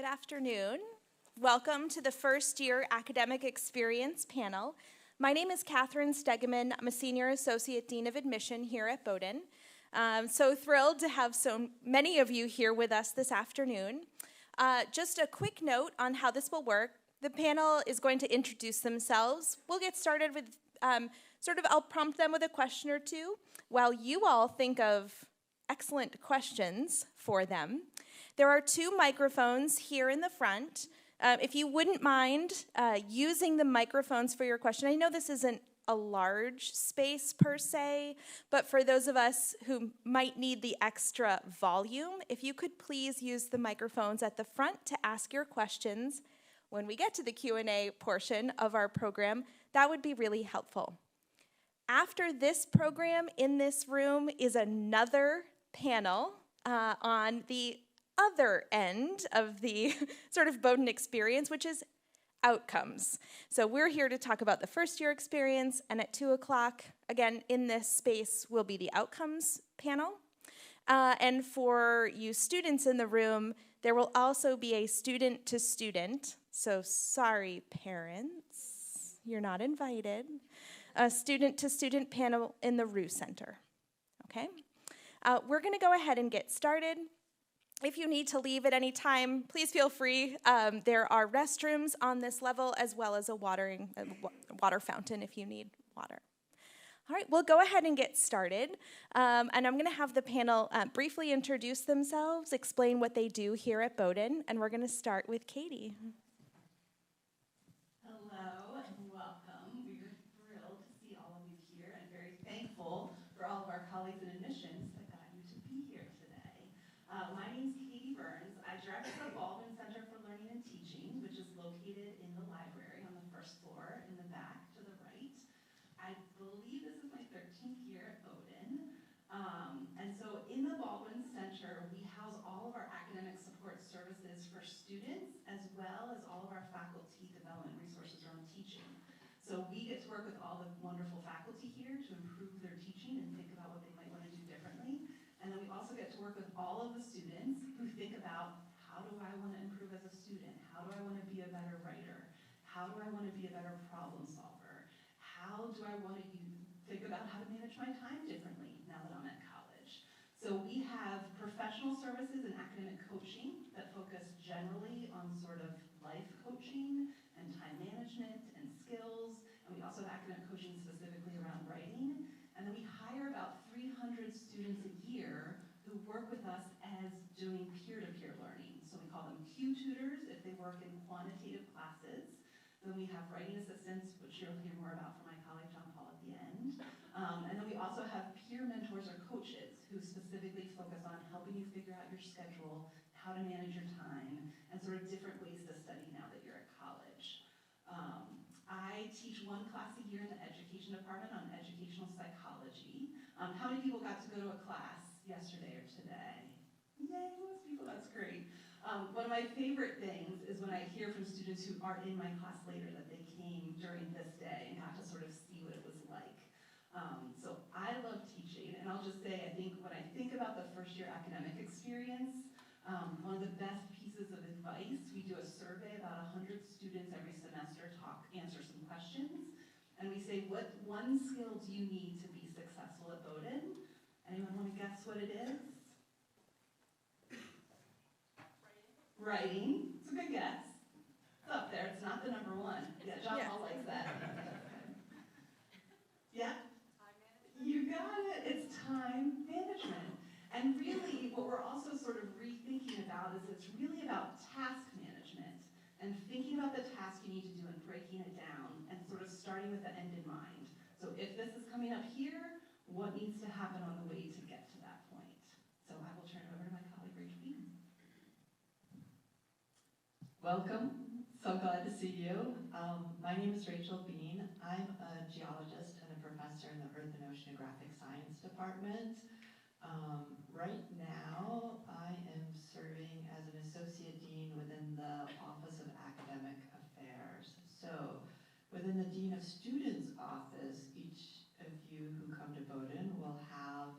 Good afternoon. Welcome to the first year academic experience panel. My name is Catherine Stegeman. I'm a Senior Associate Dean of Admission here at Bowdoin. I'm so thrilled to have so many of you here with us this afternoon. Just a quick note on how this will work. The panel is going to introduce themselves. We'll get started with I'll prompt them with a question or two while you all think of excellent questions for them. There are two microphones here in the front. If you wouldn't mind using the microphones for your question. I know this isn't a large space per se, but for those of us who might need the extra volume, if you could please use the microphones at the front to ask your questions when we get to the Q&A portion of our program, that would be really helpful. After this program in this room is another panel on the other end of the sort of Bowdoin experience, which is outcomes. So we're here to talk about the first year experience, and at 2 o'clock, again, in this space will be the outcomes panel. And for you students in the room, there will also be a student to student, so sorry parents, you're not invited, a student to student panel in the Rue Center, okay? We're gonna go ahead and get started. If you need to leave at any time, please feel free. There are restrooms on this level as well as a water fountain if you need water. All right, we'll go ahead and get started. And I'm gonna have the panel briefly introduce themselves, explain what they do here at Bowdoin, and we're gonna start with Katie. Hello and welcome. We are thrilled to see all of you here and very thankful for all of our colleagues in admissions that got you to be here today. My name's Katie Burns. I direct the Baldwin Center for Learning and Teaching, which is located in the library on the first floor in the back to the right. I believe this is my 13th year at Bowdoin. And so in the Baldwin Center, we house all of our academic support services for students as well as all of our faculty development resources around teaching. So we get to work with all the wonderful faculty here to improve their teaching and think about what they might want to do differently. And then we also get to work with all of the students who think about, how do I want to improve as a student? How do I want to be a better writer? How do I want to be a better problem solver? How do I want to think about how to manage my time differently now that I'm at college? So we have professional services and academic coaching that focus generally on sort of life coaching and time management and skills. And we also have academic coaching specifically around writing. And then we hire about 300 students a year who work with us as doing peer-to-peer learning. So we call them Q tutors if they work in quantitative classes. Then we have writing assistants, which you'll hear more about from my colleague John Paul at the end. And then we also have peer mentors or coaches who specifically focus on helping you figure out your schedule, how to manage your time, and sort of different ways to study now that you're at college. I teach one class a year in the education department on educational psychology. How many people got to go to a class yesterday or today? Yay, most people, that's great. One of my favorite things is when I hear from students who are in my class later that they came during this day and got to sort of see what it was like. So I love teaching, and I'll just say, I think when I think about the first year academic experience, one of the best pieces of advice, we do a survey, about 100 students every semester answer some questions, and we say, what one skill do you need to be successful at Bowdoin? Anyone want to guess what it is? Writing. It's a good guess. It's up there. It's not the number one. Yeah, John Paul likes that. Yeah? Time management. You got it. It's time management. And really, what we're also sort of rethinking about is it's really about task management and thinking about the task you need to do and breaking it down and sort of starting with the end in mind. So if this is coming up here, what needs to happen on the way to get to that point? So I will turn it over to my colleague, Rachel Bean. Welcome. So glad to see you. My name is Rachel Bean. I'm a geologist and a professor in the Earth and Oceanographic Science Department. Right now, I am serving as an associate dean within the Office of Academic Affairs. So, within the Dean of Students office, each of you who come to Bowdoin will have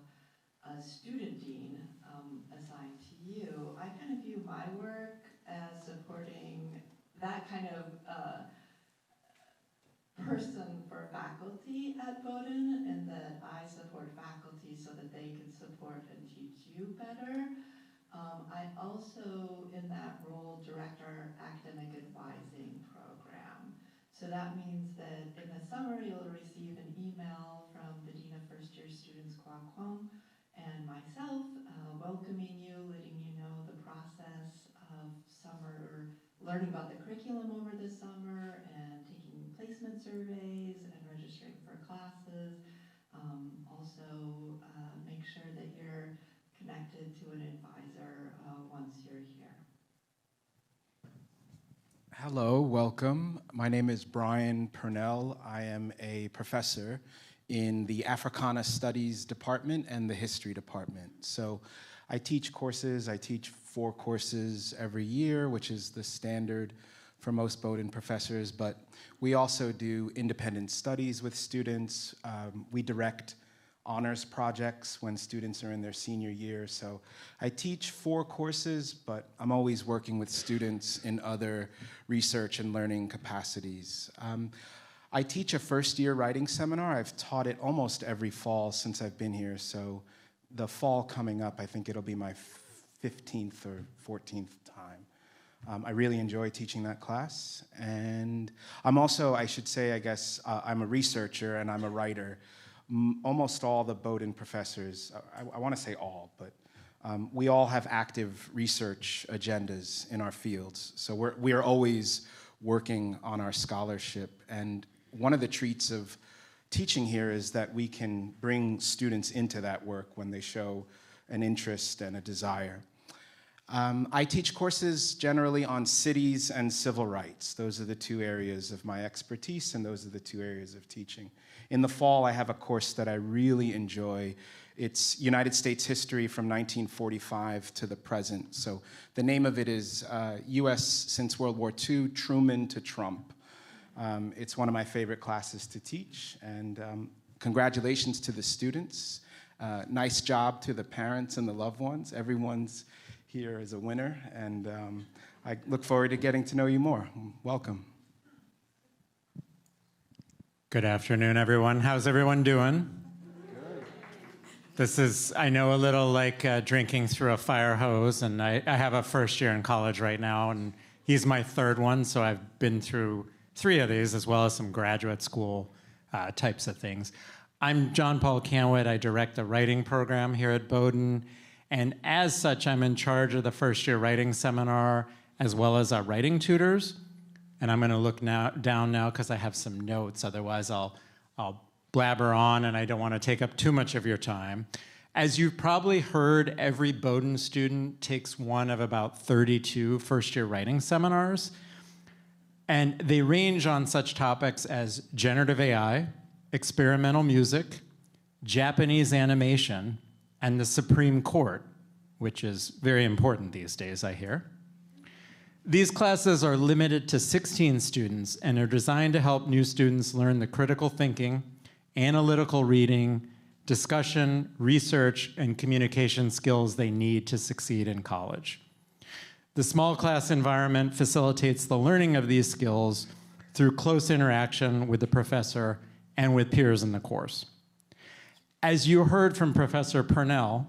a student dean assigned to you. I kind of view my work as a that kind of person for faculty at Bowdoin, and that I support faculty so that they can support and teach you better. I also, in that role, direct our academic advising program. So that means that in the summer, you'll receive an email from the Dean of First Year Students, Kwa Kwong, and myself, welcoming you, letting you know the process of summer, learning about the curriculum over the summer, and taking placement surveys and registering for classes. Also, make sure that you're connected to an advisor once you're here. Hello, welcome. My name is Brian Purnell. I am a professor in the Africana Studies Department and the History Department. So I teach courses. I teach 4 courses every year, which is the standard for most Bowdoin professors, but we also do independent studies with students. We direct honors projects when students are in their senior year. So I teach 4 courses, but I'm always working with students in other research and learning capacities. I teach a first-year writing seminar. I've taught it almost every fall since I've been here, so the fall coming up, I think it'll be my 15th or 14th time. I really enjoy teaching that class, and I'm also, I should say, I guess, I'm a researcher and I'm a writer. Almost all the Bowdoin professors, I want to say all, but we all have active research agendas in our fields. So we are always working on our scholarship. And one of the treats of teaching here is that we can bring students into that work when they show an interest and a desire. I teach courses generally on cities and civil rights. Those are the 2 areas of my expertise, and those are the 2 areas of teaching. In the fall, I have a course that I really enjoy. It's United States history from 1945 to the present. So the name of it is U.S. since World War II, Truman to Trump. It's one of my favorite classes to teach, and congratulations to the students. Nice job to the parents and the loved ones. Everyone's here as a winner, and I look forward to getting to know you more. Welcome. Good afternoon, everyone. How's everyone doing? Good. This is, I know, a little like drinking through a fire hose, and I have a first year in college right now, and he's my 3rd one, so I've been through 3 of these, as well as some graduate school types of things. I'm John Paul Canwit. I direct the writing program here at Bowdoin, and as such, I'm in charge of the first year writing seminar, as well as our writing tutors. And I'm going to look down now because I have some notes. Otherwise, I'll blabber on, and I don't want to take up too much of your time. As you've probably heard, every Bowdoin student takes one of about 32 first-year writing seminars. And they range on such topics as generative AI, experimental music, Japanese animation, and the Supreme Court, which is very important these days, I hear. These classes are limited to 16 students and are designed to help new students learn the critical thinking, analytical reading, discussion, research, and communication skills they need to succeed in college. The small class environment facilitates the learning of these skills through close interaction with the professor and with peers in the course. As you heard from Professor Purnell,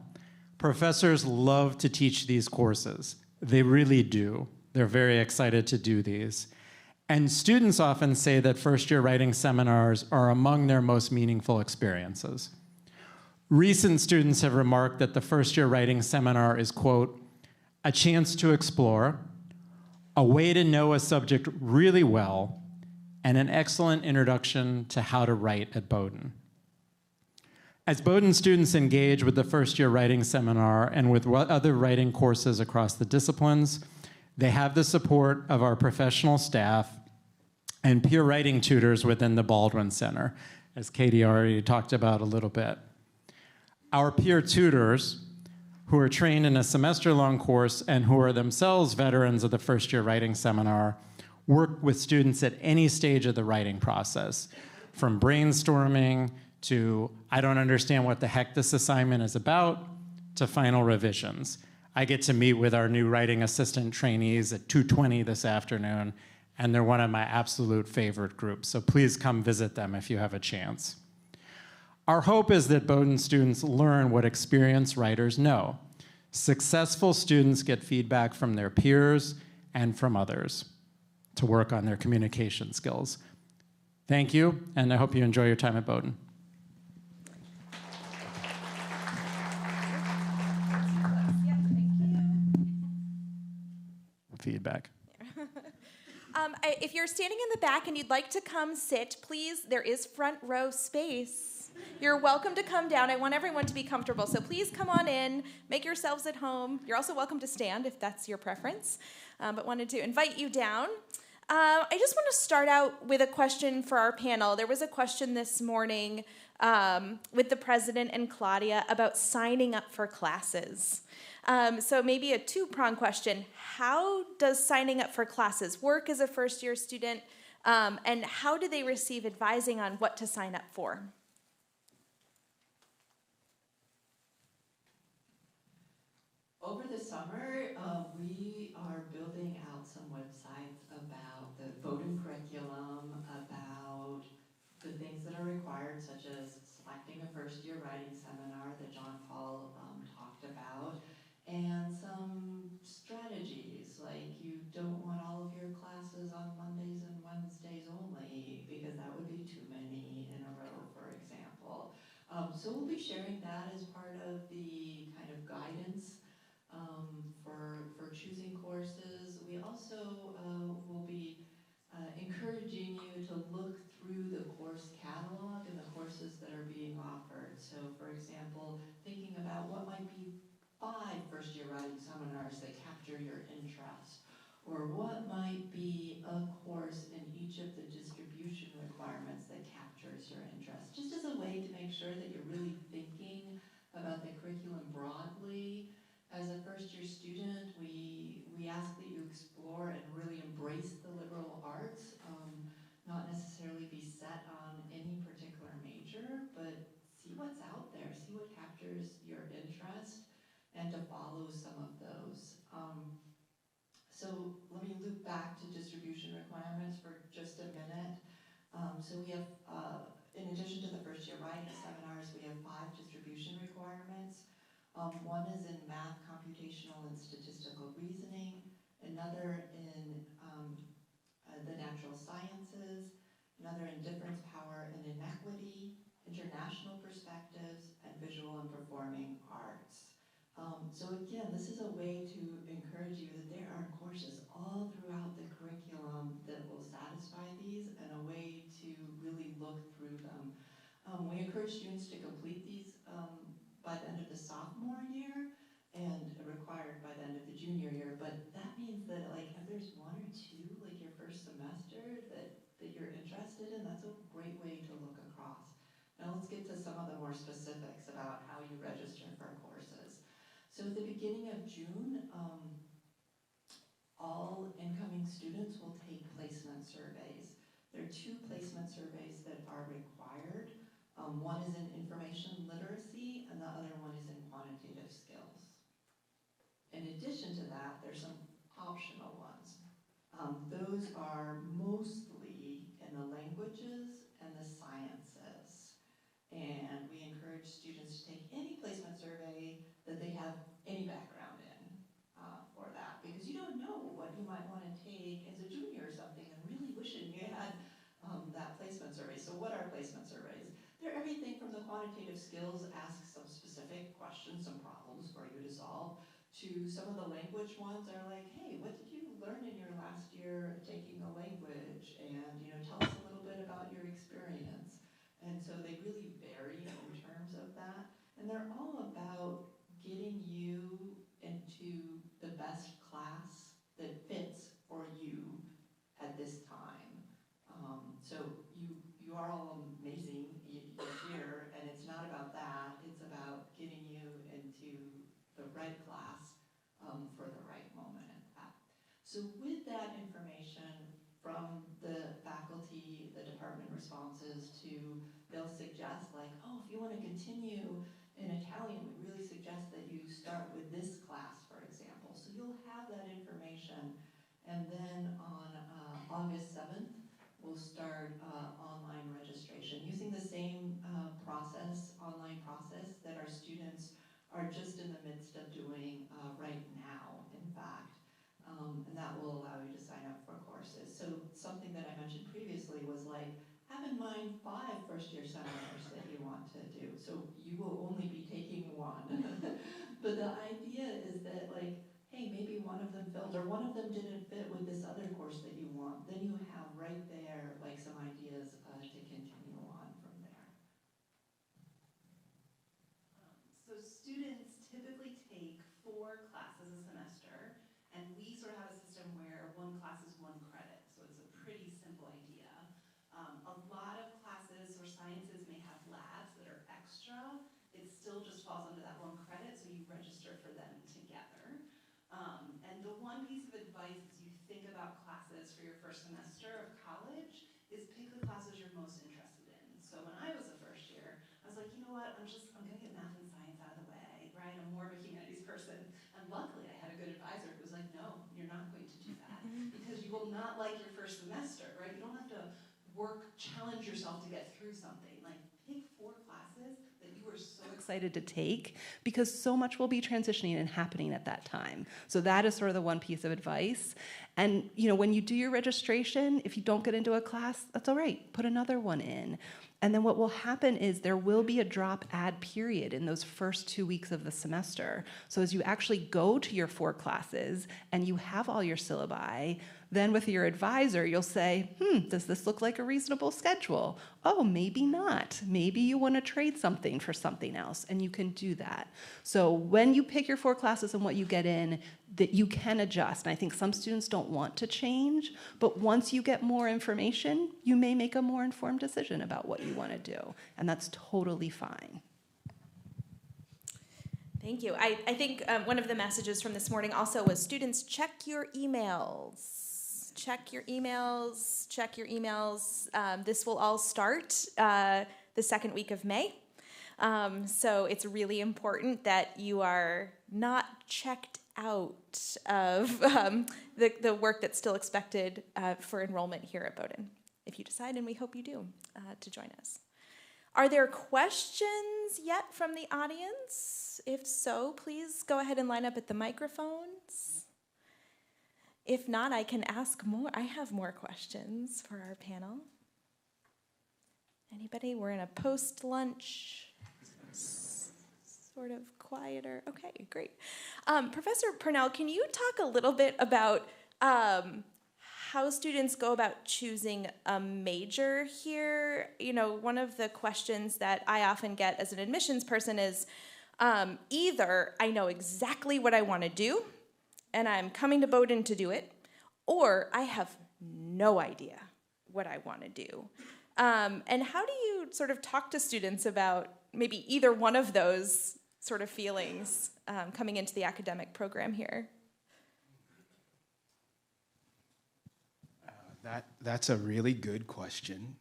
professors love to teach these courses. They really do. They're very excited to do these. And students often say that first-year writing seminars are among their most meaningful experiences. Recent students have remarked that the first-year writing seminar is, quote, a chance to explore, a way to know a subject really well, and an excellent introduction to how to write at Bowdoin. As Bowdoin students engage with the first-year writing seminar and with other writing courses across the disciplines, they have the support of our professional staff and peer writing tutors within the Baldwin Center, as Katie already talked about a little bit. Our peer tutors, who are trained in a semester-long course and who are themselves veterans of the first-year writing seminar, work with students at any stage of the writing process, from brainstorming to I don't understand what the heck this assignment is about, to final revisions. I get to meet with our new writing assistant trainees at 2:20 this afternoon, and they're one of my absolute favorite groups. So please come visit them if you have a chance. Our hope is that Bowdoin students learn what experienced writers know. Successful students get feedback from their peers and from others to work on their communication skills. Thank you, and I hope you enjoy your time at Bowdoin. Feedback. If you're standing in the back and you'd like to come sit, please, there is front row space. You're welcome to come down. I want everyone to be comfortable, so please come on in, make yourselves at home. You're also welcome to stand if that's your preference, but wanted to invite you down. I just want to start out with a question for our panel. There was a question this morning with the president and Claudia about signing up for classes. So maybe a two-pronged question. How does signing up for classes work as a first-year student, and how do they receive advising on what to sign up for? Over the summer, we are building out some websites about the Bowdoin curriculum, about the things that are required, such as selecting a first-year writing seminar that John Paul talked about, and some strategies, like you don't want all of your classes on Mondays and Wednesdays only, because that would be too many in a row, for example. So we'll be sharing that as part of the kind of guidance for choosing courses. We also will be encouraging you to look through the course catalog and the courses that are being offered. So for example, thinking about what might be 5 first-year writing seminars that capture your interest, or what might be a course in each of the distribution requirements that captures your interest, just as a way to make sure that you're really thinking about the curriculum broadly. As a first-year student, we ask that you explore and really embrace the liberal arts, not necessarily be set on any particular major, but see what's out there, see what captures your interest, and to follow some of those. So let me loop back to distribution requirements for just a minute. So we have, in addition to the first-year writing seminars, we have 5 distribution requirements. One is in math, computational, and statistical reasoning, another in the natural sciences, another in difference, power, and inequity, international perspectives, and visual and performing arts. So again, this is a way to encourage you that there are courses all throughout the curriculum that will satisfy these, and a way to really look through them. We encourage students to complete these by the end of the sophomore year, and required by the end of the junior year. But that means that, like, if there's 1 or 2, like your first semester, that you're interested in, that's a great way to look across. Now let's get to some of the more specifics about how you register for courses. So at the beginning of June, all incoming students will take placement surveys. There are 2 placement surveys that are required. One is in information literacy, and the other one is in quantitative skills. In addition to that, there's some optional ones. Those are mostly in the languages and the sciences. And we encourage students to take any placement survey that they have any background in for that, because you don't know what you might want to take as a junior or something, and really wishing you had that placement survey. So what are placement surveys? They're everything from the quantitative skills, ask some specific questions, some problems for you to solve, to some of the language ones are like, hey, what did you learn in your last year taking a language? And, you know, tell us a little bit about your experience. And so they really vary in terms of that. And they're all about getting you into the best class that fits for you at this time. So you are all amazing. You're here, and it's not about that. It's about getting you into the right class for the right moment at that. So with that information from the faculty, the department responses to, they'll suggest like, oh, if you want to continue in Italian, we really suggest that you start with this class, for example. So you'll have that information. And then on August 7th, we'll start online registration using the same online process that our students are just in the midst of doing right now, in fact. And that will allow you to sign up for courses. So something that I mentioned previously was like, have in mind 5 first-year seminars that you want to do. So you will only be taking one. But the idea is that, like, hey, maybe one of them failed or one of them didn't fit with this other course that you want. Then you have right there, like, some ideas to continue on from there. So students typically take 4 classes a semester, and we sort of have a system where one class is 1 credit. So it's a pretty simple idea. A lot of classes or sciences may have labs that are extra. It still just falls under that 1 credit, so you register for them together. And the one piece of advice as you think about classes for your first semester of college is pick the classes you're most interested in. So when I was a first year, I was like, you know what, I'm gonna get math and science out of the way, right? I'm more of a humanities person. And luckily I had a good advisor who was like, no, you're not going to do that because you will not like your first semester, right? You don't have to challenge yourself to get through something. Like, pick 4 classes that you are so excited to take because so much will be transitioning and happening at that time. So that is sort of the one piece of advice. And when you do your registration, if you don't get into a class, that's all right. Put another one in. And then what will happen is there will be a drop add period in those first 2 weeks of the semester. So as you actually go to your 4 classes and you have all your syllabi, then with your advisor, you'll say, does this look like a reasonable schedule? Oh, maybe not. Maybe you want to trade something for something else, and you can do that. So when you pick your 4 classes and what you get in, that you can adjust. And I think some students don't want to change, but once you get more information, you may make a more informed decision about what you want to do, and that's totally fine. Thank you. I think one of the messages from this morning also was students, check your emails. Check your emails, check your emails. This will all start the 2nd week of May. So it's really important that you are not checked out of the work that's still expected for enrollment here at Bowdoin, if you decide, and we hope you do, to join us. Are there questions yet from the audience? If so, please go ahead and line up at the microphones. If not, I can ask more. I have more questions for our panel. Anybody? We're in a post-lunch, sort of quieter. Okay, great. Professor Purnell, can you talk a little bit about how students go about choosing a major here? One of the questions that I often get as an admissions person is either I know exactly what I want to do, and I'm coming to Bowdoin to do it, or I have no idea what I want to do. And how do you sort of talk to students about maybe either one of those sort of feelings coming into the academic program here? That's a really good question.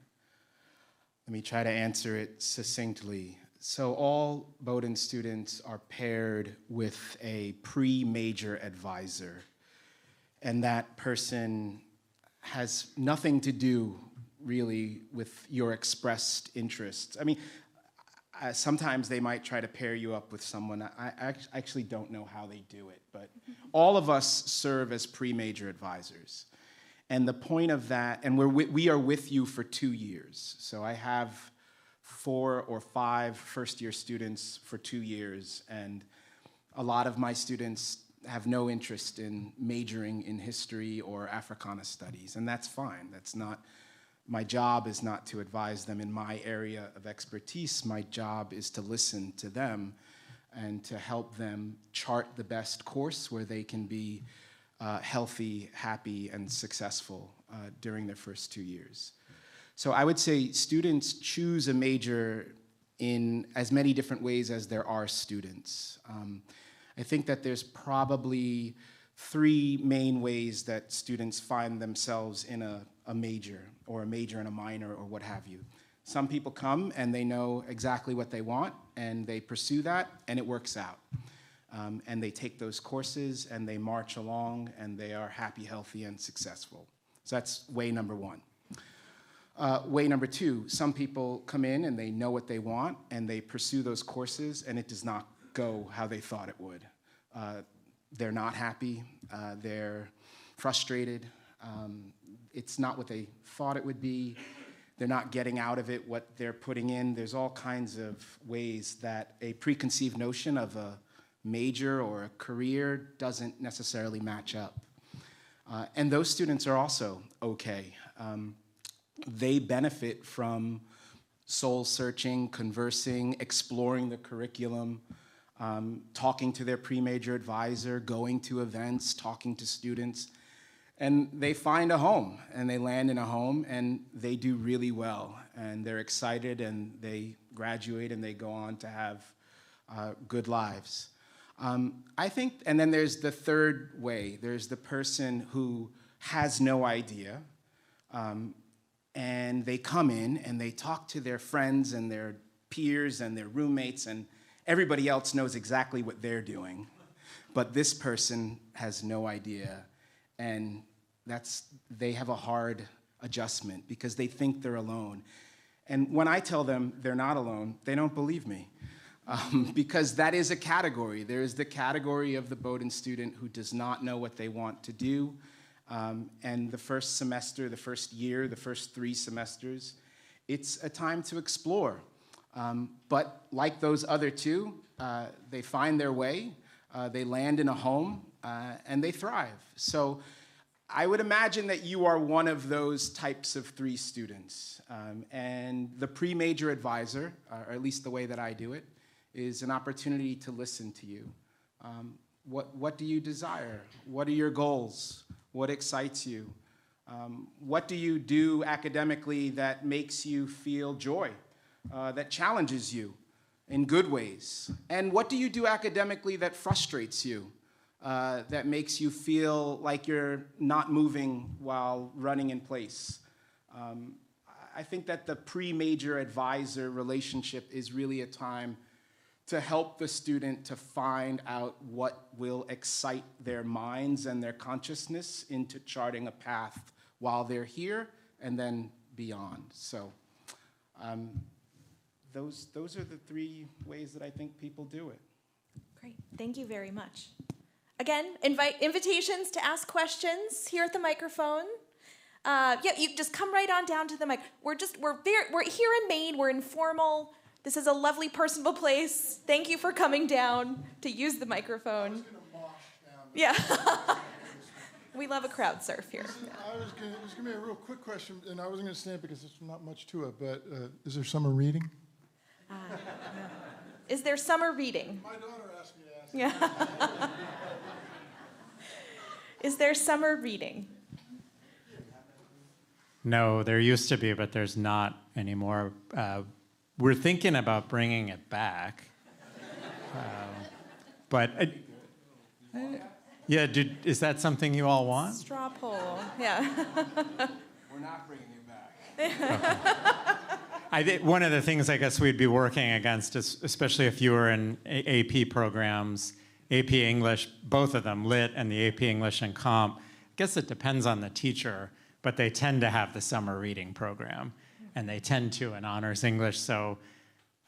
Let me try to answer it succinctly. So all Bowdoin students are paired with a pre-major advisor, and that person has nothing to do really with your expressed interests. I mean, sometimes they might try to pair you up with someone. I actually don't know how they do it, but all of us serve as pre-major advisors. And the point of that, and we are with you for 2 years. So I have 4 or 5 first-year students for 2 years, and a lot of my students have no interest in majoring in history or Africana studies, and that's fine. That's not, my job is not to advise them in my area of expertise. My job is to listen to them and to help them chart the best course where they can be healthy, happy, and successful during their first 2 years. So I would say students choose a major in as many different ways as there are students. I think that there's probably 3 main ways that students find themselves in a major, or a major and a minor, or what have you. Some people come and they know exactly what they want, and they pursue that, and it works out. And they take those courses, and they march along, and they are happy, healthy, and successful. So that's way number one. Way number two, some people come in and they know what they want and they pursue those courses and it does not go how they thought it would. They're not happy, they're frustrated, it's not what they thought it would be, they're not getting out of it what they're putting in. There's all kinds of ways that a preconceived notion of a major or a career doesn't necessarily match up. And those students are also okay. They benefit from soul-searching, conversing, exploring the curriculum, talking to their pre-major advisor, going to events, talking to students, and they find a home, and they land in a home, and they do really well, and they're excited, and they graduate, and they go on to have good lives. I think, and then there's the third way. There's the person who has no idea, and they come in and they talk to their friends and their peers and their roommates, and everybody else knows exactly what they're doing. But this person has no idea, and they have a hard adjustment because they think they're alone. And when I tell them they're not alone, they don't believe me. Because that is a category. There is the category of the Bowdoin student who does not know what they want to do. And the first semester, the first year, the first 3 semesters, it's a time to explore. But like those other two, they find their way, they land in a home, and they thrive. So I would imagine that you are one of those types of 3 students. And the pre-major advisor, or at least the way that I do it, is an opportunity to listen to you. What do you desire? What are your goals? What excites you? What do you do academically that makes you feel joy, that challenges you in good ways? And what do you do academically that frustrates you, that makes you feel like you're not moving while running in place? I think that the pre-major advisor relationship is really a time to help the student to find out what will excite their minds and their consciousness into charting a path while they're here and then beyond. So those are the 3 ways that I think people do it. Great, thank you very much. Again, invitations to ask questions here at the microphone. Yeah, you just come right on down to the mic. We're here in Maine, we're informal. This is a lovely, personable place. Thank you for coming down to use the microphone. I was going to mosh down. Yeah. We love a crowd surf here. It was going to be a real quick question, and I wasn't going to stand because there's not much to it, but is there summer reading? No. Is there summer reading? My daughter asked me to ask. Yeah. Is there summer reading? No, there used to be, but there's not anymore. We're thinking about bringing it back. Yeah, is that something you all want? Straw poll, yeah. We're not bringing it back. Okay. One of the things I guess we'd be working against, is, especially if you were in AP programs, AP English, both of them, Lit and the AP English and Comp, I guess it depends on the teacher, but they tend to have the summer reading program, and they tend to in honors English. So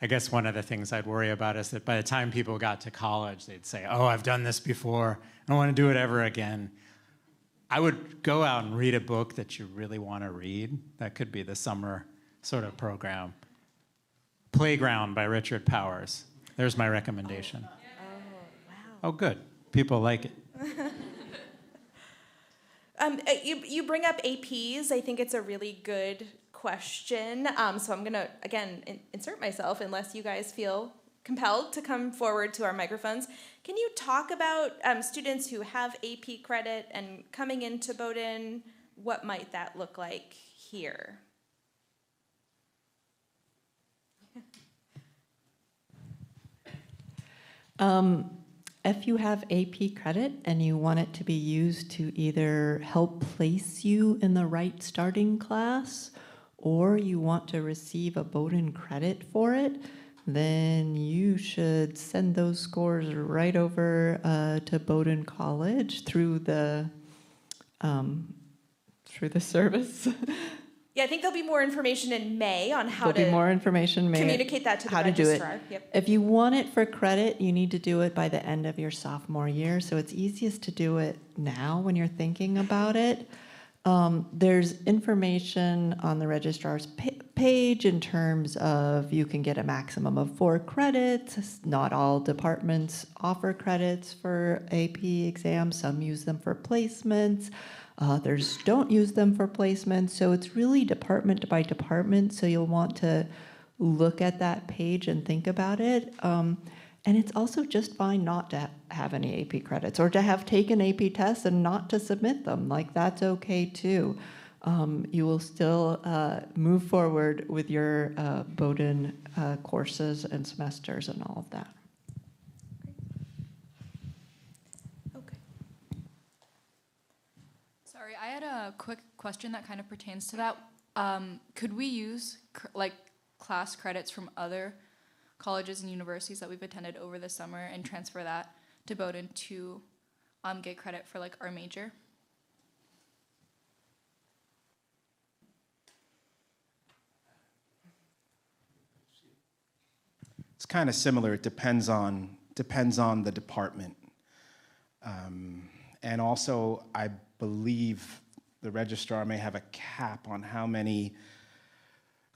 I guess one of the things I'd worry about is that by the time people got to college, they'd say, oh, I've done this before. I don't want to do it ever again. I would go out and read a book that you really want to read. That could be the summer sort of program. Playground by Richard Powers. There's my recommendation. Oh, wow. Oh, good. People like it. You bring up APs. I think it's a really good question. So I'm going to, again, insert myself unless you guys feel compelled to come forward to our microphones. Can you talk about students who have AP credit and coming into Bowdoin? What might that look like here? If you have AP credit and you want it to be used to either help place you in the right starting class, or you want to receive a Bowdoin credit for it, then you should send those scores right over to Bowdoin College through the through the service. Yeah, I think there'll be more information in May on how There'll to be more information made. communicate that to the how to do it. registrar. Yep. If you want it for credit, you need to do it by the end of your sophomore year. So it's easiest to do it now when you're thinking about it. There's information on the registrar's page in terms of you can get a maximum of 4 credits. Not all departments offer credits for AP exams. Some use them for placements. Others don't use them for placements. So it's really department by department. So you'll want to look at that page and think about it. And it's also just fine not to have any AP credits or to have taken AP tests and not to submit them. Like, that's okay too. You will still move forward with your Bowdoin courses and semesters and all of that. Okay. Sorry, I had a quick question that kind of pertains to that. Could we use class credits from other colleges and universities that we've attended over the summer and transfer that to Bowdoin to get credit for our major? It's kind of similar. It depends on the department. And also, I believe the registrar may have a cap on how many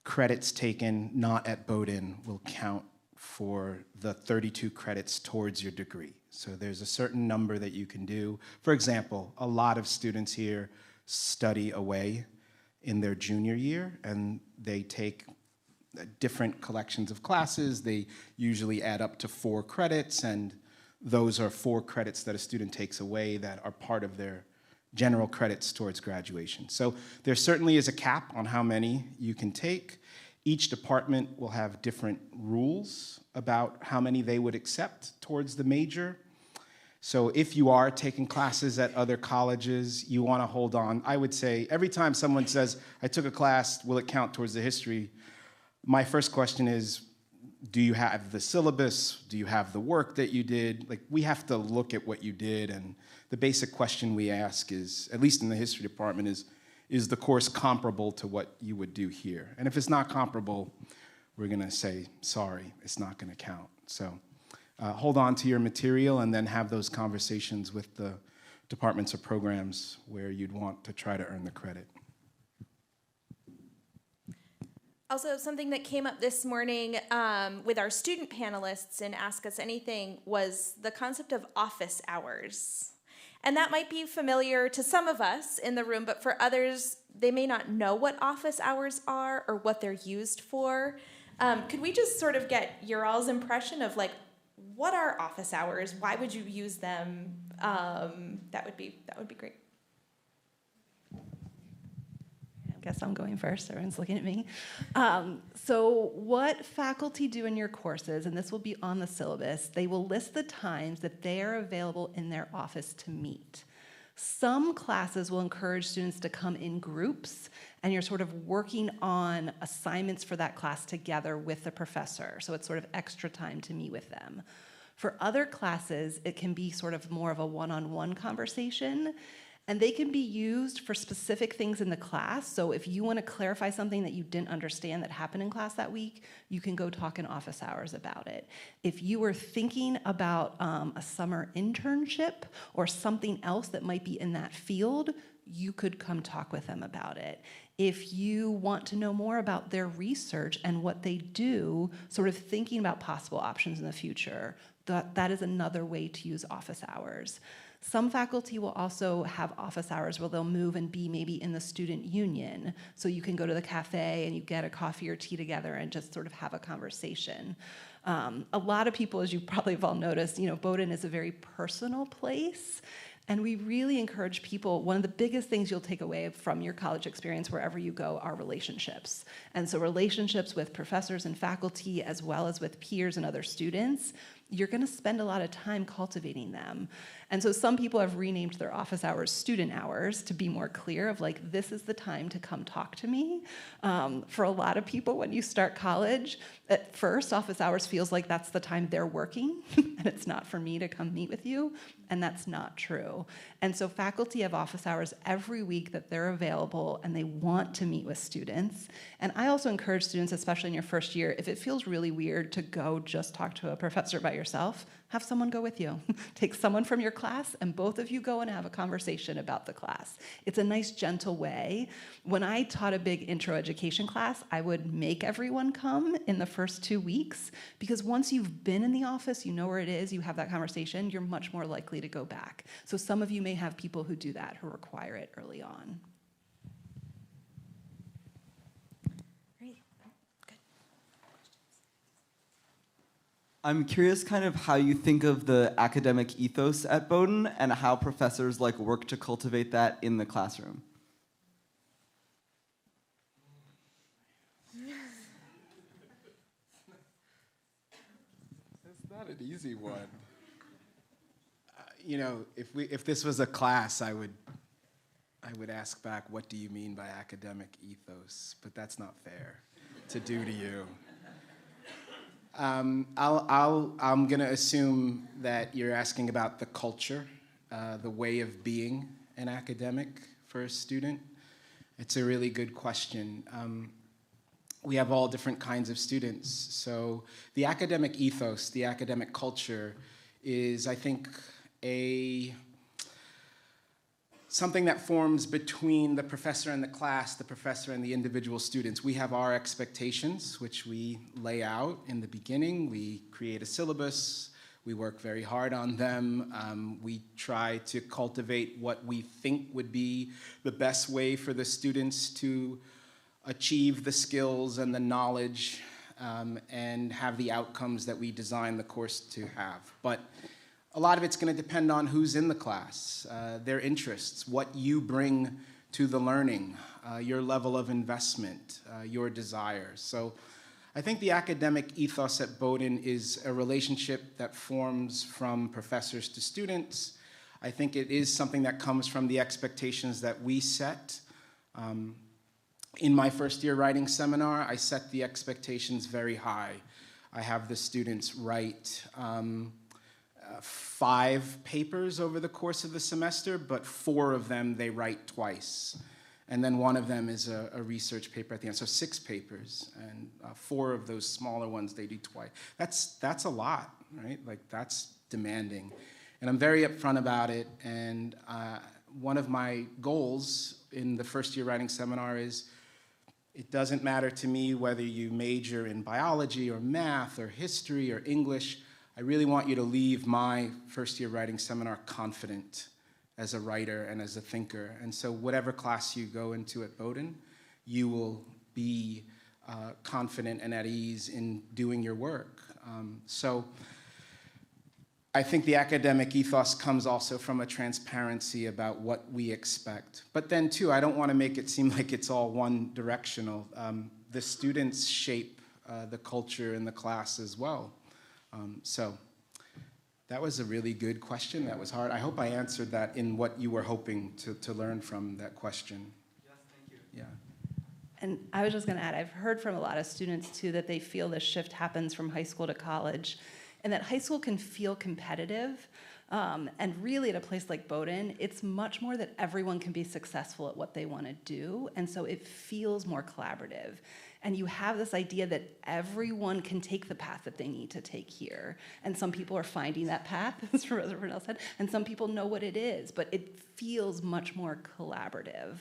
credits taken not at Bowdoin will count for the 32 credits towards your degree. So there's a certain number that you can do. For example, a lot of students here study away in their junior year, and they take different collections of classes. They usually add up to 4 credits, and those are 4 credits that a student takes away that are part of their general credits towards graduation. So there certainly is a cap on how many you can take. Each department will have different rules about how many they would accept towards the major. So if you are taking classes at other colleges, you want to hold on. I would say every time someone says, I took a class, will it count towards the history? My first question is, do you have the syllabus? Do you have the work that you did? We have to look at what you did, and the basic question we ask is, at least in the history department, is the course comparable to what you would do here? And if it's not comparable, we're gonna say, sorry, it's not gonna count. So hold on to your material and then have those conversations with the departments or programs where you'd want to try to earn the credit. Also, something that came up this morning with our student panelists in Ask Us Anything was the concept of office hours. And that might be familiar to some of us in the room, but for others, they may not know what office hours are or what they're used for. Could we just sort of get your all's impression of what are office hours? Why would you use them? That would be great. I guess I'm going first. Everyone's looking at me. So what faculty do in your courses, and this will be on the syllabus, they will list the times that they are available in their office to meet. Some classes will encourage students to come in groups, and you're sort of working on assignments for that class together with the professor. So it's sort of extra time to meet with them. For other classes, it can be sort of more of a one-on-one conversation. And they can be used for specific things in the class. So if you want to clarify something that you didn't understand that happened in class that week, you can go talk in office hours about it. If you were thinking about a summer internship or something else that might be in that field, you could come talk with them about it. If you want to know more about their research and what they do, sort of thinking about possible options in the future, that is another way to use office hours. Some faculty will also have office hours where they'll move and be maybe in the student union. So you can go to the cafe and you get a coffee or tea together and just sort of have a conversation. A lot of people, as you probably have all noticed, Bowdoin is a very personal place. And we really encourage people, one of the biggest things you'll take away from your college experience wherever you go are relationships. And so relationships with professors and faculty, as well as with peers and other students, you're going to spend a lot of time cultivating them. And so some people have renamed their office hours student hours to be more clear of like, this is the time to come talk to me. For a lot of people, when you start college, at first, office hours feels like that's the time they're working, and it's not for me to come meet with you, and that's not true. And so faculty have office hours every week that they're available, and they want to meet with students. And I also encourage students, especially in your first year, if it feels really weird to go just talk to a professor by yourself, have someone go with you. Take someone from your class, and both of you go and have a conversation about the class. It's a nice, gentle way. When I taught a big intro education class, I would make everyone come in the first 2 weeks, because once you've been in the office, you know where it is, you have that conversation, you're much more likely to go back. So some of you may have people who do that, who require it early on. I'm curious kind of how you think of the academic ethos at Bowdoin and how professors like work to cultivate that in the classroom. It's not an easy one. You know, if this was a class, I would ask back, what do you mean by academic ethos? But that's not fair to do to you. I'm going to assume that you're asking about the culture, the way of being an academic for a student. It's a really good question. We have all different kinds of students. So the academic ethos, the academic culture is, I think, something that forms between the professor and the class, the professor and the individual students. We have our expectations, which we lay out in the beginning. We create a syllabus. We work very hard on them. We try to cultivate what we think would be the best way for the students to achieve the skills and the knowledge and have the outcomes that we design the course to have. But a lot of it's going to depend on who's in the class, their interests, what you bring to the learning, your level of investment, your desires. So I think the academic ethos at Bowdoin is a relationship that forms from professors to students. I think it is something that comes from the expectations that we set. In my first year writing seminar, I set the expectations very high. I have the students write 5 papers over the course of the semester, but 4 of them they write twice. And then 1 of them is a research paper at the end. So 6 papers, and 4 of those smaller ones they do twice. That's a lot, right? Like, that's demanding. And I'm very upfront about it, and one of my goals in the first year writing seminar is it doesn't matter to me whether you major in biology or math or history or English. I really want you to leave my first year writing seminar confident as a writer and as a thinker. And so whatever class you go into at Bowdoin, you will be confident and at ease in doing your work. So I think the academic ethos comes also from a transparency about what we expect. But then too, I don't want to make it seem like it's all one directional. The students shape the culture in the class as well. So that was a really good question. That was hard. I hope I answered that in what you were hoping to learn from that question. Yes, thank you. Yeah. And I was just going to add, I've heard from a lot of students, too, that they feel this shift happens from high school to college, and that high school can feel competitive. And really, at a place like Bowdoin, it's much more that everyone can be successful at what they want to do, and so it feels more collaborative. And you have this idea that everyone can take the path that they need to take here. And some people are finding that path, as Pernell said, and some people know what it is, but it feels much more collaborative.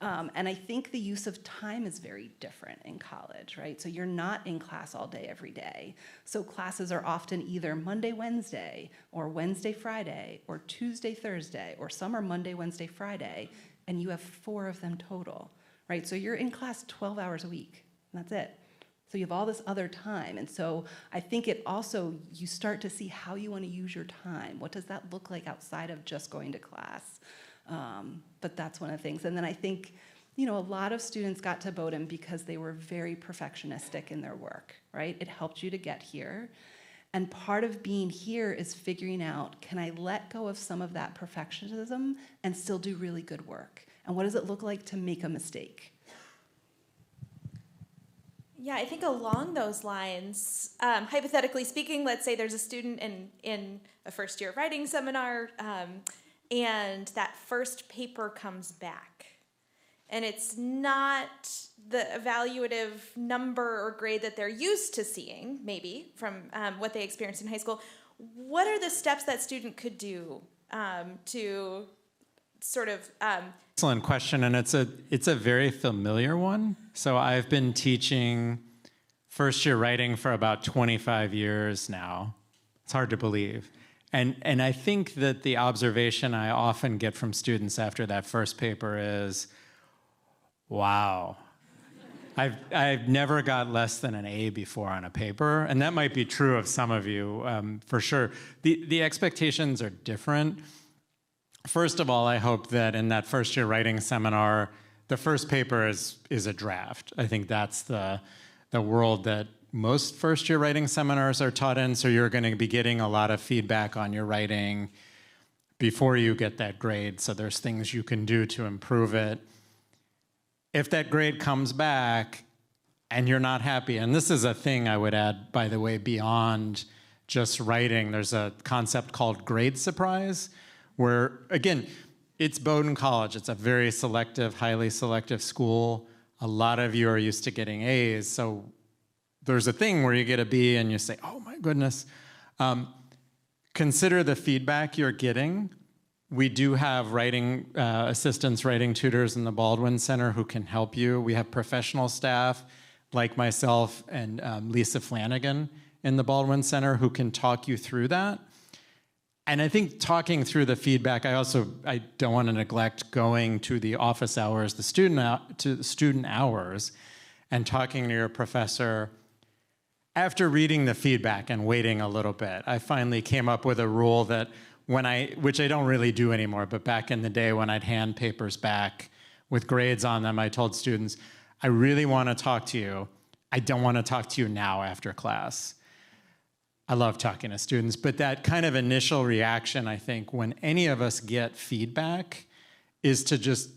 And I think the use of time is very different in college, right? So you're not in class all day, every day. So classes are often either Monday, Wednesday, or Wednesday, Friday, or Tuesday, Thursday, or some are Monday, Wednesday, Friday, and you have 4 of them total, right? So you're in class 12 hours a week, and that's it. So you have all this other time. And so I think it also, you start to see how you want to use your time. What does that look like outside of just going to class? But that's one of the things. And then I think, you know, a lot of students got to Bowdoin because they were very perfectionistic in their work, right? It helped you to get here. And part of being here is figuring out, can I let go of some of that perfectionism and still do really good work? And what does it look like to make a mistake? Yeah, I think along those lines, hypothetically speaking, let's say there's a student in a first year writing seminar, and that first paper comes back. And it's not the evaluative number or grade that they're used to seeing, maybe, from what they experienced in high school. What are the steps that student could do to sort of... Excellent question, and it's a very familiar one. So I've been teaching first year writing for about 25 years now. It's hard to believe. And I think that the observation I often get from students after that first paper is, wow, I've never got less than an A before on a paper, and that might be true of some of you, for sure. The expectations are different. First of all, I hope that in that first year writing seminar, the first paper is a draft. I think that's the world that most first year writing seminars are taught in, so you're going to be getting a lot of feedback on your writing before you get that grade, so there's things you can do to improve it. If that grade comes back and you're not happy, and this is a thing I would add, by the way, beyond just writing, there's a concept called grade surprise, where, again, it's Bowdoin College. It's a very selective, highly selective school. A lot of you are used to getting A's, so there's a thing where you get a B and you say, oh my goodness. Consider the feedback you're getting. We do have writing assistants, writing tutors in the Baldwin Center who can help you. We have professional staff like myself and Lisa Flanagan in the Baldwin Center who can talk you through that. And I think talking through the feedback, I don't want to neglect going to the office hours, the student hours, and talking to your professor. After reading the feedback and waiting a little bit, I finally came up with a rule that which I don't really do anymore, but back in the day when I'd hand papers back with grades on them, I told students, I really want to talk to you. I don't want to talk to you now after class. I love talking to students, but that kind of initial reaction, I think, when any of us get feedback, is to just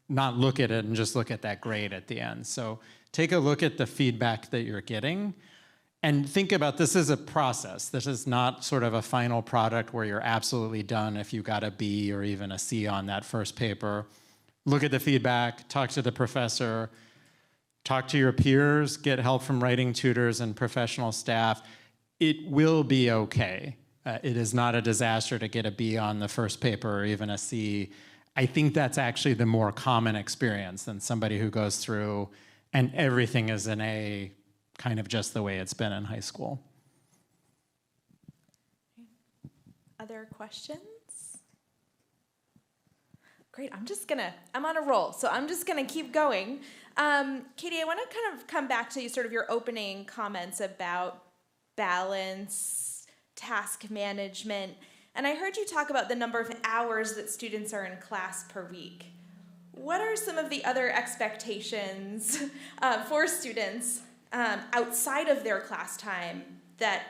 not look at it and just look at that grade at the end. So take a look at the feedback that you're getting and think about this as a process. This is not sort of a final product where you're absolutely done if you got a B or even a C on that first paper. Look at the feedback, talk to the professor, talk to your peers, get help from writing tutors and professional staff. It will be okay. It is not a disaster to get a B on the first paper or even a C. I think that's actually the more common experience than somebody who goes through and everything is an A, kind of just the way it's been in high school. Other questions? Great, I'm on a roll, so I'm just gonna keep going. Katie, I wanna kind of come back to sort of your opening comments about balance, task management, and I heard you talk about the number of hours that students are in class per week. What are some of the other expectations for students outside of their class time that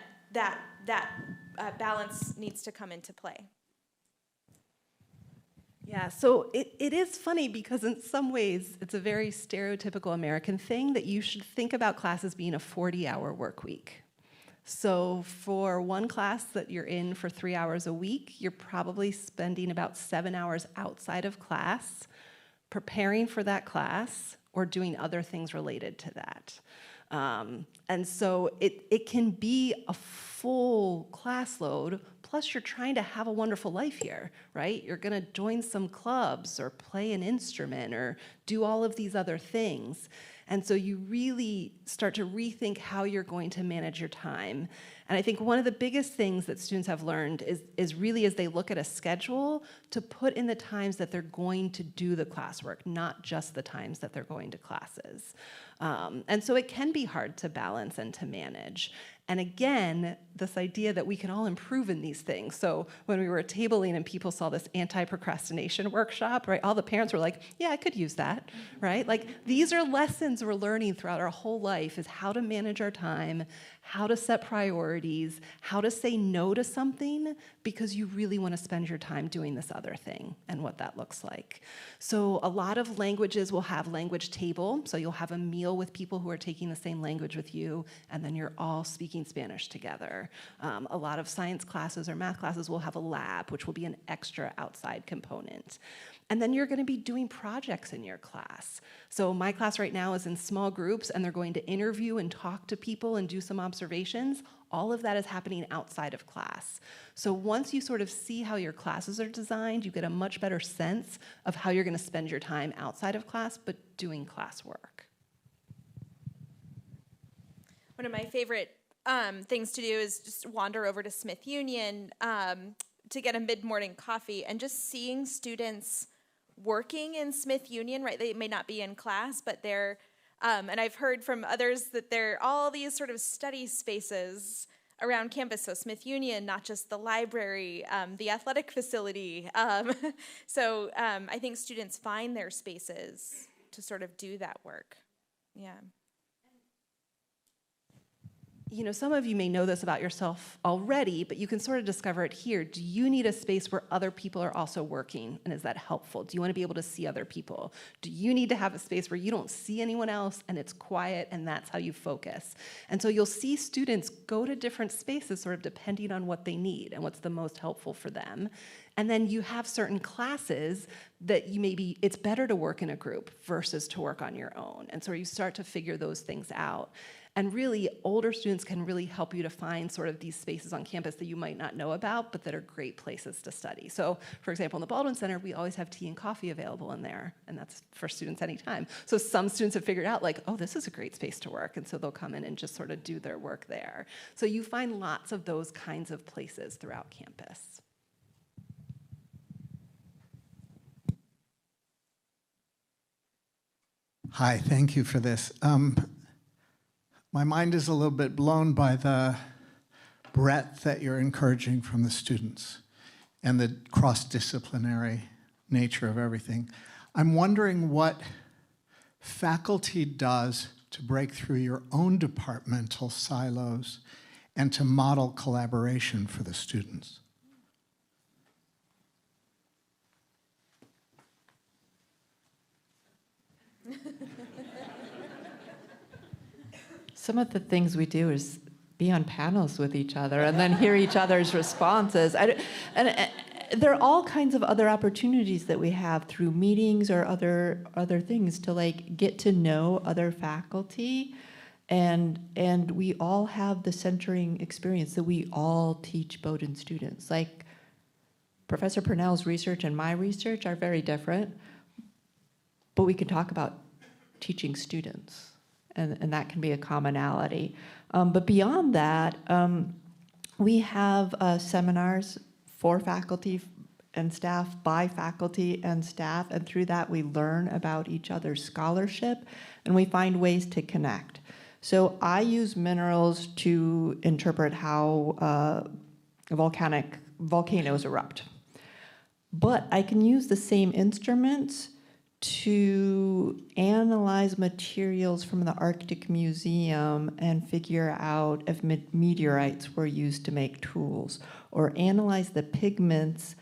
balance needs to come into play? Yeah, so it is funny because in some ways it's a very stereotypical American thing that you should think about classes being a 40-hour work week. So for one class that you're in for 3 hours a week, you're probably spending about 7 hours outside of class preparing for that class or doing other things related to that. And so it can be a full class load, plus you're trying to have a wonderful life here, right? You're gonna join some clubs or play an instrument or do all of these other things. And so you really start to rethink how you're going to manage your time. And I think one of the biggest things that students have learned is really as they look at a schedule to put in the times that they're going to do the classwork, not just the times that they're going to classes. And so it can be hard to balance and to manage. And again, this idea that we can all improve in these things. So when we were tabling and people saw this anti-procrastination workshop, right, all the parents were like, yeah, I could use that, right? Like these are lessons we're learning throughout our whole life is how to manage our time, how to set priorities, priorities, how to say no to something because you really want to spend your time doing this other thing and what that looks like. So a lot of languages will have language table. So you'll have a meal with people who are taking the same language with you, and then you're all speaking Spanish together. A lot of science classes or math classes will have a lab, which will be an extra outside component. And then you're going to be doing projects in your class. So my class right now is in small groups, and they're going to interview and talk to people and do some observations. All of that is happening outside of class. So once you sort of see how your classes are designed, you get a much better sense of how you're going to spend your time outside of class, but doing classwork. One of my favorite things to do is just wander over to Smith Union to get a mid-morning coffee, and just seeing students working in Smith Union, right? They may not be in class, but they're, and I've heard from others that there are all these sort of study spaces around campus. So Smith Union, not just the library, the athletic facility. So I think students find their spaces to sort of do that work. Yeah. You know, some of you may know this about yourself already, but you can sort of discover it here. Do you need a space where other people are also working? And is that helpful? Do you want to be able to see other people? Do you need to have a space where you don't see anyone else and it's quiet and that's how you focus? And so you'll see students go to different spaces sort of depending on what they need and what's the most helpful for them. And then you have certain classes that you maybe, it's better to work in a group versus to work on your own. And so you start to figure those things out. And really, older students can really help you to find sort of these spaces on campus that you might not know about, but that are great places to study. So, for example, in the Baldwin Center, we always have tea and coffee available in there, and that's for students anytime. So some students have figured out, like, oh, this is a great space to work, and so they'll come in and just sort of do their work there. So you find lots of those kinds of places throughout campus. Hi, thank you for this. My mind is a little bit blown by the breadth that you're encouraging from the students and the cross-disciplinary nature of everything. I'm wondering what faculty does to break through your own departmental silos and to model collaboration for the students. Some of the things we do is be on panels with each other and then hear each other's responses. And there are all kinds of other opportunities that we have through meetings or other things to like get to know other faculty. And we all have the centering experience that we all teach Bowdoin students. Like Professor Purnell's research and my research are very different, but we can talk about teaching students. And that can be a commonality. But beyond that, we have seminars for faculty and staff, by faculty and staff, and through that we learn about each other's scholarship, and we find ways to connect. So I use minerals to interpret how volcanoes erupt. But I can use the same instruments to analyze materials from the Arctic Museum and figure out if meteorites were used to make tools, or analyze the pigments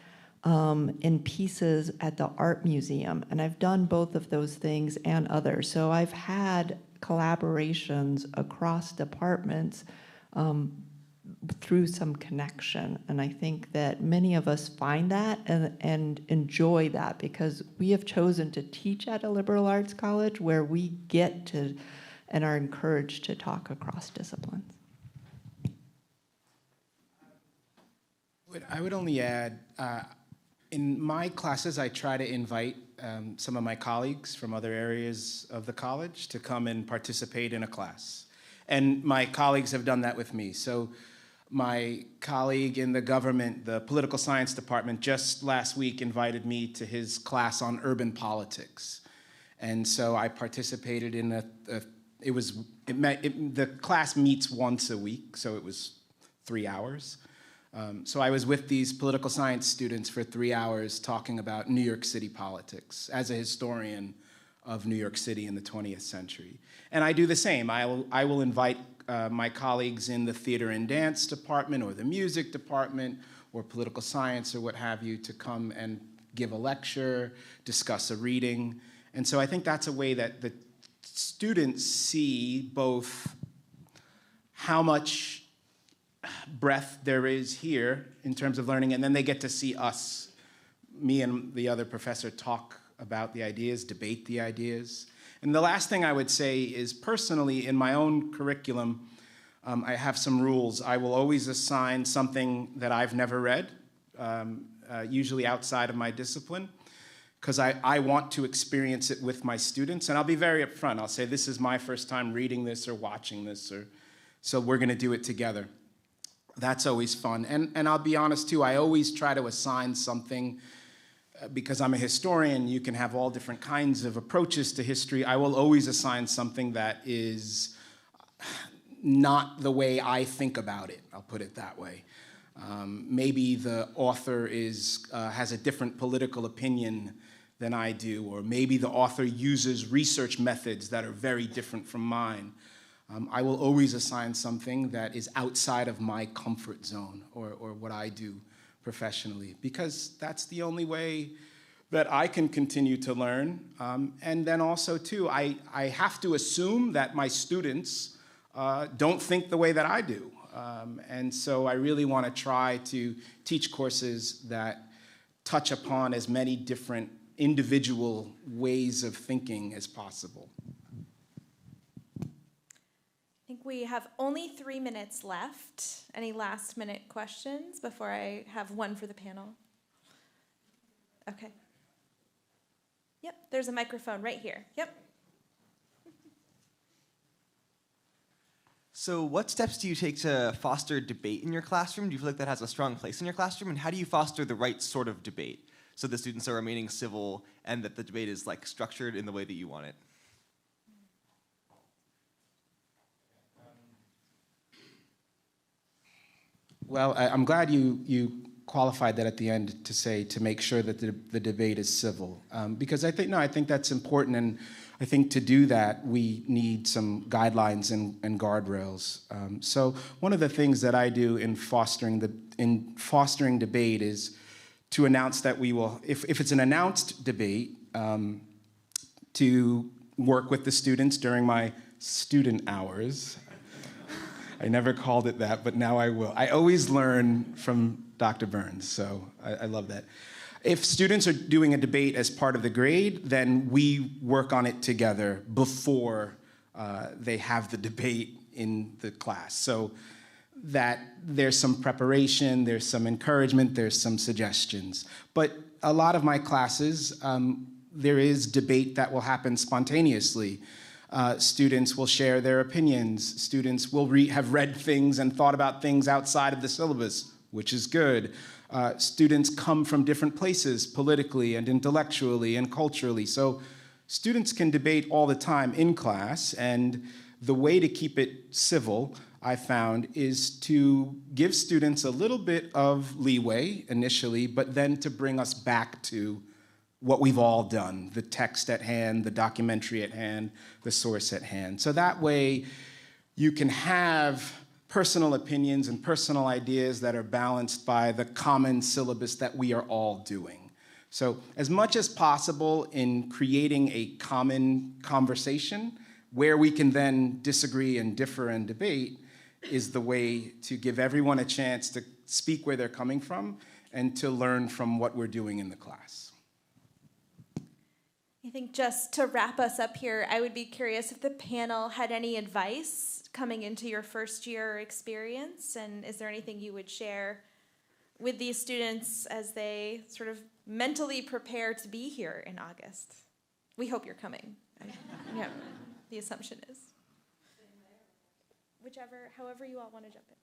in pieces at the Art Museum. And I've done both of those things and others. So I've had collaborations across departments through some connection. And I think that many of us find that and enjoy that, because we have chosen to teach at a liberal arts college where we get to and are encouraged to talk across disciplines. I would only add, in my classes, I try to invite some of my colleagues from other areas of the college to come and participate in a class. And my colleagues have done that with me. So my colleague in the government, the political science department, just last week invited me to his class on urban politics. And so I participated in the class meets once a week, so it was 3 hours. So I was with these political science students for 3 hours talking about New York City politics as a historian of New York City in the 20th century. And I do the same. I will invite my colleagues in the theater and dance department or the music department or political science or what have you to come and give a lecture, discuss a reading. And so I think that's a way that the students see both how much breadth there is here in terms of learning, and then they get to see us, me and the other professor, talk about the ideas, debate the ideas. And the last thing I would say is, personally, in my own curriculum, I have some rules. I will always assign something that I've never read, usually outside of my discipline, because I want to experience it with my students. And I'll be very upfront. I'll say, this is my first time reading this or watching this, so we're going to do it together. That's always fun. And I'll be honest, too, I always try to assign something. Because I'm a historian, you can have all different kinds of approaches to history. I will always assign something that is not the way I think about it, I'll put it that way. Maybe the author has a different political opinion than I do, or maybe the author uses research methods that are very different from mine. I will always assign something that is outside of my comfort zone or what I do professionally, because that's the only way that I can continue to learn. And then also, too, I have to assume that my students don't think the way that I do. And so I really want to try to teach courses that touch upon as many different individual ways of thinking as possible. I think we have only 3 minutes left. Any last minute questions before I have one for the panel? Okay. Yep, there's a microphone right here. Yep. So what steps do you take to foster debate in your classroom? Do you feel like that has a strong place in your classroom? And how do you foster the right sort of debate so the students are remaining civil and that the debate is like structured in the way that you want it? Well, I'm glad you qualified that at the end to say to make sure that the debate is civil, because I think that's important, and I think to do that we need some guidelines and guardrails. So one of the things that I do in fostering debate is to announce that we will, if it's an announced debate, to work with the students during my student hours. I never called it that, but now I will. I always learn from Dr. Burns, so I love that. If students are doing a debate as part of the grade, then we work on it together before they have the debate in the class. So that there's some preparation, there's some encouragement, there's some suggestions. But a lot of my classes, there is debate that will happen spontaneously. Students will share their opinions. Students will have read things and thought about things outside of the syllabus, which is good. Students come from different places politically and intellectually and culturally. So students can debate all the time in class, and the way to keep it civil, I found, is to give students a little bit of leeway initially, but then to bring us back to what we've all done, the text at hand, the documentary at hand, the source at hand. So that way you can have personal opinions and personal ideas that are balanced by the common syllabus that we are all doing. So as much as possible in creating a common conversation where we can then disagree and differ and debate is the way to give everyone a chance to speak where they're coming from and to learn from what we're doing in the class. I think just to wrap us up here, I would be curious if the panel had any advice coming into your first year experience, and is there anything you would share with these students as they sort of mentally prepare to be here in August? We hope you're coming. Yeah, the assumption is. However you all want to jump in.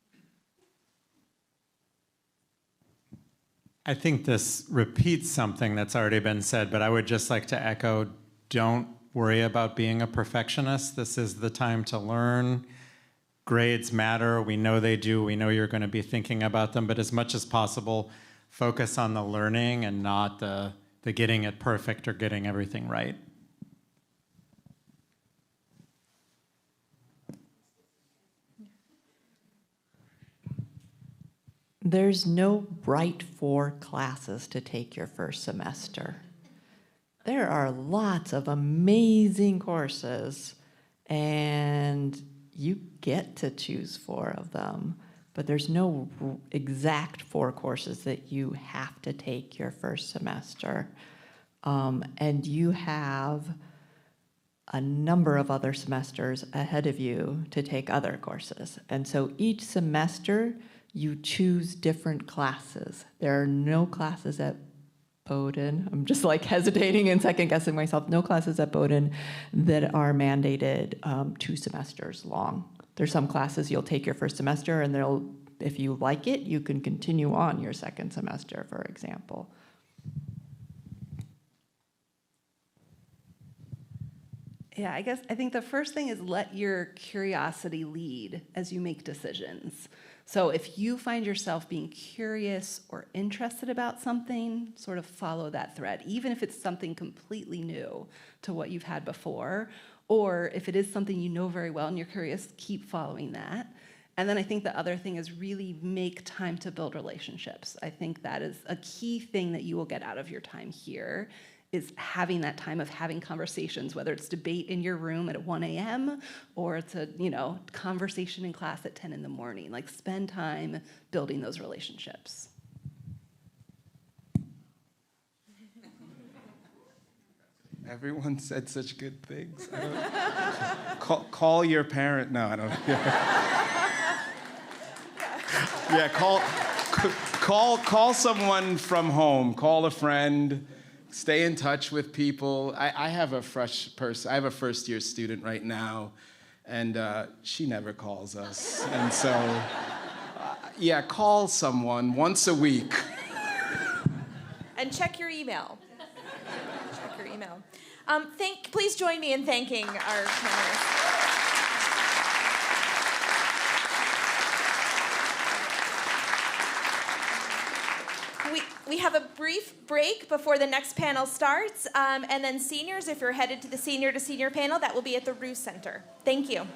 I think this repeats something that's already been said, but I would just like to echo, don't worry about being a perfectionist. This is the time to learn. Grades matter. We know they do. We know you're going to be thinking about them, but as much as possible, focus on the learning and not the getting it perfect or getting everything right. Yeah. there's no right 4 classes to take your first semester. There are lots of amazing courses, and you get to choose 4 of them, but there's no exact 4 courses that you have to take your first semester. And you have a number of other semesters ahead of you to take other courses. And so each semester, you choose different classes. There are no classes at Bowdoin. I'm just like hesitating and second guessing myself. No classes at Bowdoin that are mandated 2 semesters long. There's some classes you'll take your first semester, and if you like it, you can continue on your second semester, for example. Yeah, I think the first thing is let your curiosity lead as you make decisions. So if you find yourself being curious or interested about something, sort of follow that thread, even if it's something completely new to what you've had before, or if it is something you know very well and you're curious, keep following that. And then I think the other thing is really make time to build relationships. I think that is a key thing that you will get out of your time here, is having that time of having conversations, whether it's debate in your room at 1 a.m. or it's a conversation in class at 10 in the morning. Like, spend time building those relationships. Everyone said such good things. Call your parent. No, I don't. Yeah, call someone from home. Call a friend. Stay in touch with people. I have a first-year student right now, and she never calls us. And so, yeah, call someone once a week. And check your email. Check your email. Please join me in thanking our panelists. We have a brief break before the next panel starts, and then seniors, if you're headed to the senior panel, that will be at the Roos Center. Thank you.